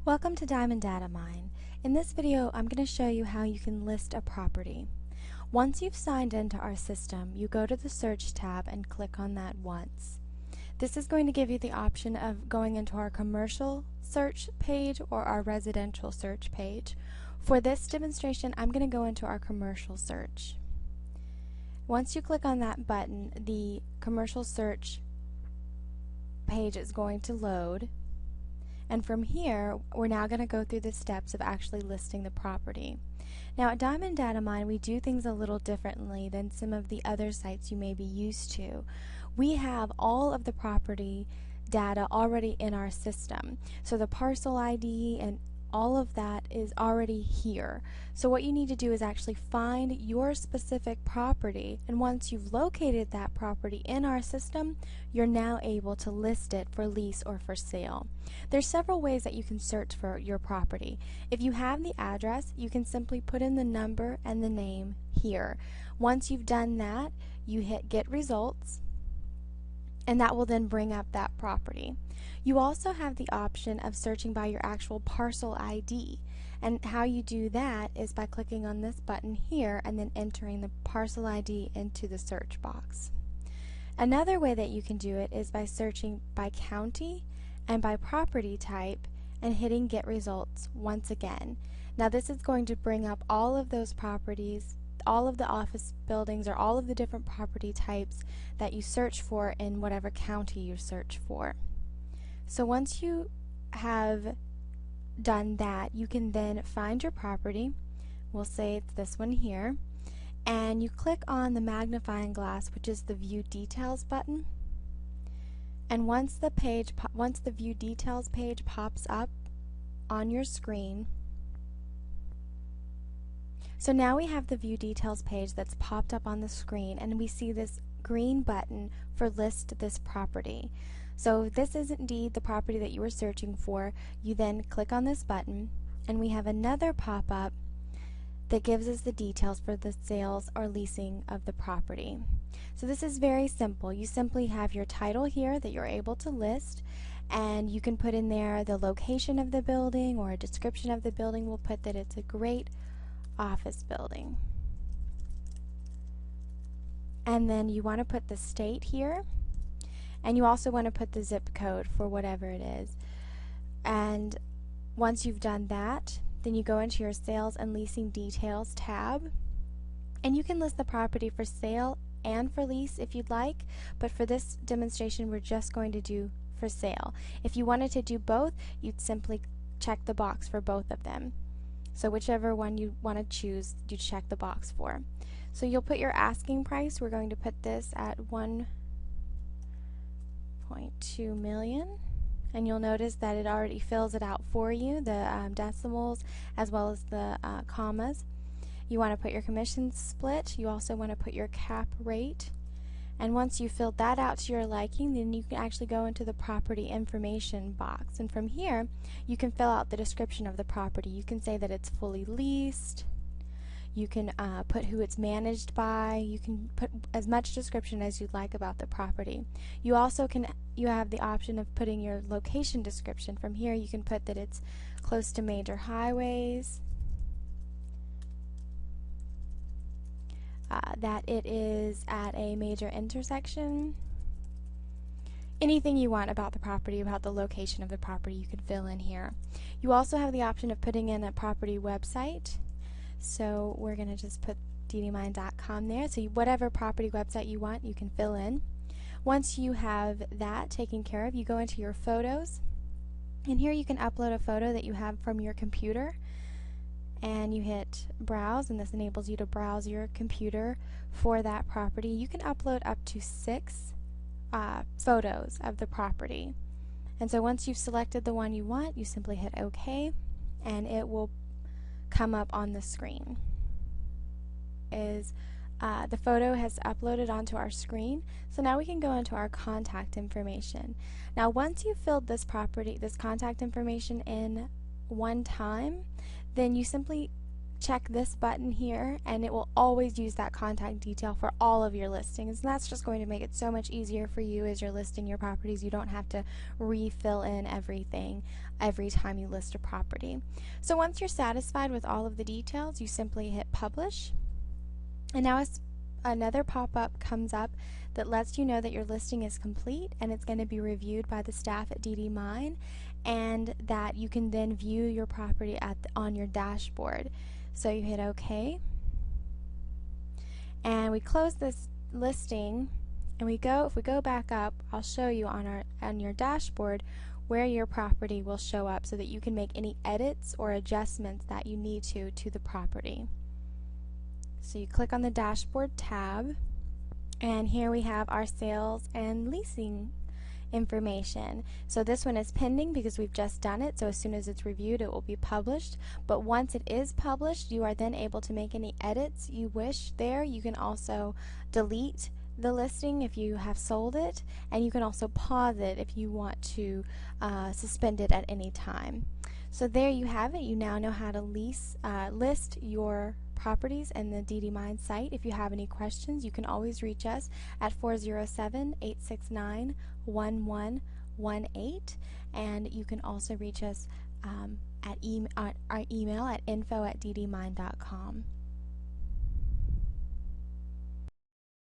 Welcome to Diamond DataMine. In this video, I'm going to show you how you can list a property. Once you've signed into our system, you go to the Search tab and click on that once. This is going to give you the option of going into our commercial search page or our residential search page. For this demonstration, I'm going to go into our commercial search. Once you click on that button, the commercial search page is going to load. And from here, we're now going to go through the steps of actually listing the property. Now at Diamond DataMine, we do things a little differently than some of the other sites you may be used to. We have all of the property data already in our system. So the parcel ID and all of that is already here. So what you need to do is actually find your specific property, and once you've located that property in our system, you're now able to list it for lease or for sale. There's several ways that you can search for your property. If you have the address, you can simply put in the number and the name here. Once you've done that, you hit Get Results, and that will then bring up that property. You also have the option of searching by your actual parcel ID, and how you do that is by clicking on this button here and then entering the parcel ID into the search box. Another way that you can do it is by searching by county and by property type and hitting Get Results once again. Now this is going to bring up all of those properties, all of the office buildings, or all of the different property types that you search for in whatever county you search for. So once you have done that, you can then find your property. We'll say it's this one here, and you click on the magnifying glass, which is the View Details button. And once the View Details page pops up on your screen, so now we have the View Details page that's popped up on the screen, and we see this green button for List This Property. So if this is indeed the property that you were searching for, you then click on this button, and we have another pop-up that gives us the details for the sales or leasing of the property. So this is very simple. You simply have your title here that you're able to list, and you can put in there the location of the building or a description of the building. We'll put that it's a great office building. And then you want to put the state here, and you also want to put the zip code for whatever it is. And once you've done that, then you go into your Sales and Leasing Details tab, and you can list the property for sale and for lease if you'd like, but for this demonstration we're just going to do for sale. If you wanted to do both, you'd simply check the box for both of them. So whichever one you want to choose, you check the box for. So you'll put your asking price. We're going to put this at 1.2 million, and you'll notice that it already fills it out for you, the decimals as well as the commas. You want to put your commission split. You also want to put your cap rate, and once you filled that out to your liking, then you can actually go into the property information box, and from here you can fill out the description of the property. You can say that it's fully leased. You can put who it's managed by. You can put as much description as you'd like about the property. You also you have the option of putting your location description. From here you can put that it's close to major highways, that it is at a major intersection. Anything you want about the property, about the location of the property, you can fill in here. You also have the option of putting in a property website. So we're going to just put datamine.com there. So whatever property website you want, you can fill in. Once you have that taken care of, you go into your photos, and here you can upload a photo that you have from your computer, and you hit browse, and this enables you to browse your computer for that property. You can upload up to 6 photos of the property, and so once you've selected the one you want, you simply hit OK, and it will come up on the screen. The photo has uploaded onto our screen, so now we can go into our contact information. Now once you've filled this contact information in one time, then you simply check this button here, and it will always use that contact detail for all of your listings, and that's just going to make it so much easier for you as you're listing your properties. You don't have to refill in everything every time you list a property. So once you're satisfied with all of the details, you simply hit publish, and now another pop-up comes up that lets you know that your listing is complete and it's going to be reviewed by the staff at DataMine, and that you can then view your property on your dashboard. So you hit OK, and we close this listing, and if we go back up, I'll show you on your dashboard where your property will show up so that you can make any edits or adjustments that you need to the property. So you click on the dashboard tab, and here we have our sales and leasing information. So this one is pending because we've just done it, so as soon as it's reviewed it will be published. But once it is published, you are then able to make any edits you wish there. You can also delete the listing if you have sold it, and you can also pause it if you want to suspend it at any time. So there you have it. You now know how to list your properties in the DataMine site. If you have any questions, you can always reach us at 407-869-1118, and you can also reach us at our email at info@datamine.com.